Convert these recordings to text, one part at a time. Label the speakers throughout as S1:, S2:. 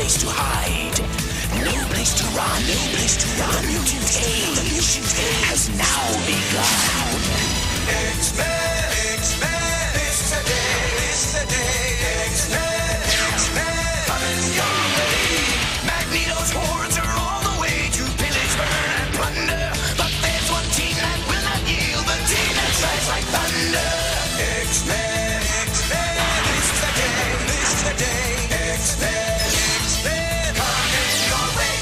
S1: place to hide. No place to run, no place to run. The mutant age has now begun. X-Men, X-Men, it's the day, X-Men, X-Men, coming your way. Magneto's hordes are all the way to pillage, burn, and plunder. But there's one team that will not yield, the team that strikes like thunder. X-Men, X-Men, it's the day, X-Men, X-Men, coming your way.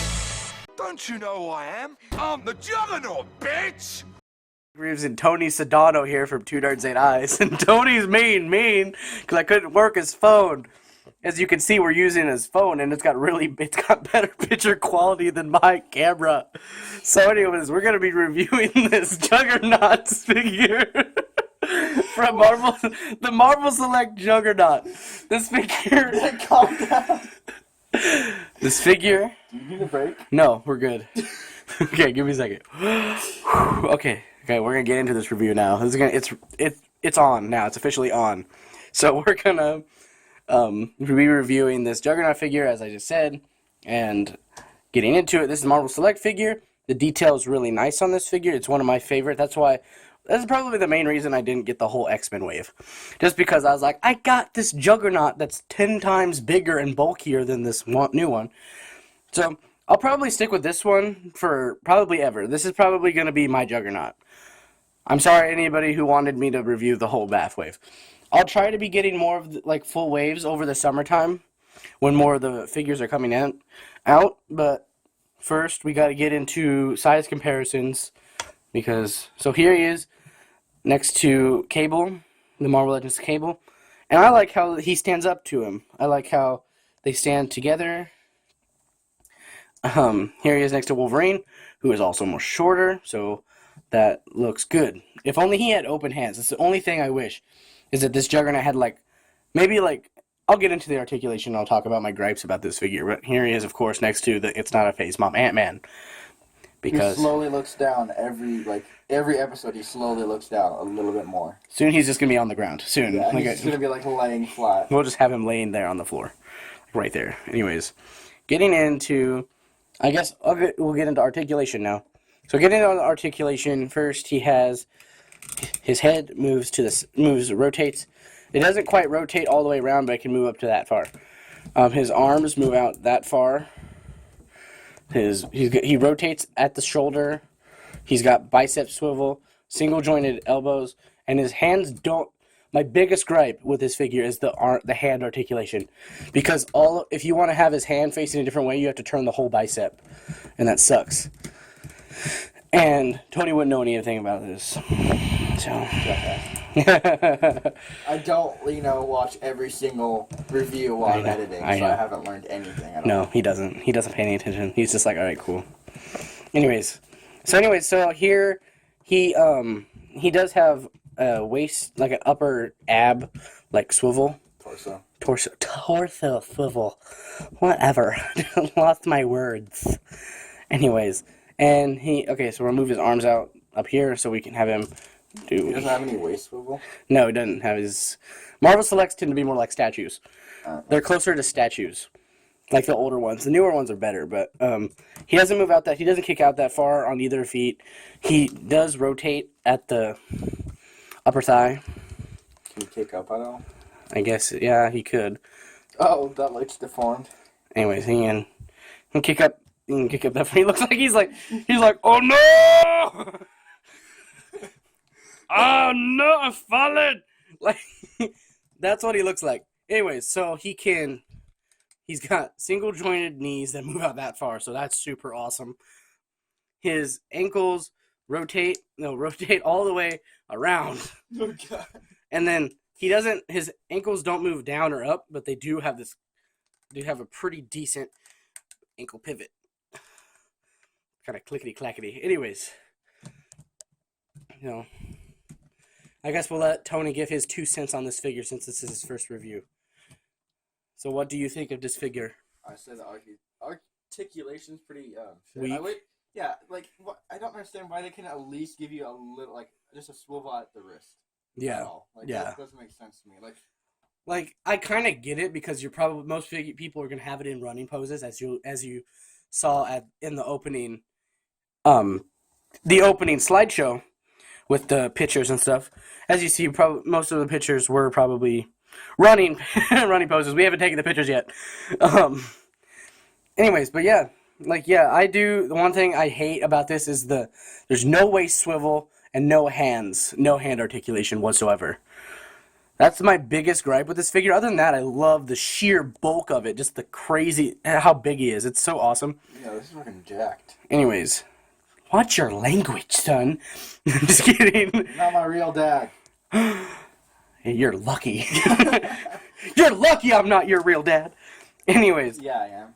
S2: Don't you know who I am? I'm the Juggernaut, bitch!
S3: Reeves and Tony Sedano here from Two Nerds, Eight Eyes. And Tony's mean, because I couldn't work his phone. As you can see, we're using his phone, and it's got better picture quality than my camera. So anyways, we're going to be reviewing this Juggernaut figure from the Marvel Select Juggernaut. This figure...
S4: Calm down.
S3: This figure...
S4: Do you need a break?
S3: No, we're good. Okay, give me a second. Okay, we're gonna get into this review now. It's on now. It's officially on. So we're gonna be reviewing this Juggernaut figure, as I just said, and getting into it. This is a Marvel Select figure. The detail is really nice on this figure. It's one of my favorite. That's probably the main reason I didn't get the whole X-Men wave. Just because I was like, I got this Juggernaut that's 10 times bigger and bulkier than this new one. So I'll probably stick with this one for probably ever. This is probably going to be my Juggernaut. I'm sorry anybody who wanted me to review the whole Bath wave. I'll try to be getting more of the, full waves over the summertime when more of the figures are coming out. But first we got to get into size comparisons so here he is next to Cable, the Marvel Legends Cable. And I like how he stands up to him. I like how they stand together. Here he is next to Wolverine, who is also more shorter, so that looks good. If only he had open hands. That's the only thing I wish, is that this Juggernaut had, I'll get into the articulation and I'll talk about my gripes about this figure, but here he is, of course, next to the It's Not a Face Mom Ant-Man. Because
S4: he slowly looks down every episode. He slowly looks down a little bit more.
S3: Soon he's just going to be on the ground. Soon.
S4: Yeah, he's going to be, laying flat.
S3: We'll just have him laying there on the floor. Right there. Anyways, getting into... I guess we'll get into articulation now. So getting into articulation, first he has his head rotates. It doesn't quite rotate all the way around, but it can move up to that far. His arms move out that far. He rotates at the shoulder. He's got bicep swivel, single jointed elbows, and his hands don't. My biggest gripe with this figure is the hand articulation, because if you want to have his hand facing a different way, you have to turn the whole bicep, and that sucks. And Tony wouldn't know anything about this, so.
S4: I don't, watch every single review while I'm editing, so I haven't learned anything at all.
S3: No, he doesn't. He doesn't pay any attention. He's just like, all right, cool. So here he does have a waist, an upper ab, Swivel. Torso swivel. Whatever. Lost my words. Anyways, and so we'll move his arms out up here so we can have him do...
S4: He doesn't have any waist swivel?
S3: No, he doesn't have his... Marvel Selects tend to be more like statues. They're closer to statues. Like the older ones. The newer ones are better, but he doesn't move out he doesn't kick out that far on either feet. He does rotate at the upper thigh.
S4: Can he kick up at all?
S3: I guess, yeah, he could.
S4: Oh, that light's deformed.
S3: Anyways, he can kick up. He can kick up that far. He looks like he's like, oh no! Oh no, I've fallen! That's what he looks like. Anyways, so he's got single jointed knees that move out that far, so that's super awesome. His ankles rotate all the way around.
S4: Oh, God.
S3: And then his ankles don't move down or up, but they do have a pretty decent ankle pivot. Kind of clickety-clackety. Anyways, I guess we'll let Tony give his 2 cents on this figure since this is his first review. So what do you think of this figure?
S4: I said the articulation's pretty
S3: weak.
S4: I don't understand why they can at least give you a little, just a swivel at the wrist.
S3: Yeah.
S4: That doesn't make sense to me.
S3: like I kind of get it because you're probably most people are gonna have it in running poses as you saw in the opening slideshow with the pictures and stuff. As you see, probably most of the pictures were probably running poses. We haven't taken the pictures yet. Anyways, but yeah, I do. The one thing I hate about this is there's no waist swivel and no hand articulation whatsoever. That's my biggest gripe with this figure. Other than that, I love the sheer bulk of it. Just the crazy, how big he is. It's so awesome.
S4: Yeah, this is fucking jacked.
S3: Anyways, watch your language, son. I'm just kidding.
S4: Not my real dad.
S3: Hey, you're lucky. You're lucky I'm not your real dad. Anyways.
S4: Yeah, I am.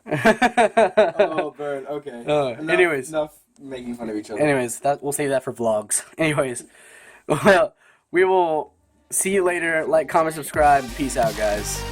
S4: Oh, bird. Okay. Enough making fun of each other.
S3: Anyways, we'll save that for vlogs. Anyways, well, we will see you later. Like, comment, subscribe. Peace out, guys.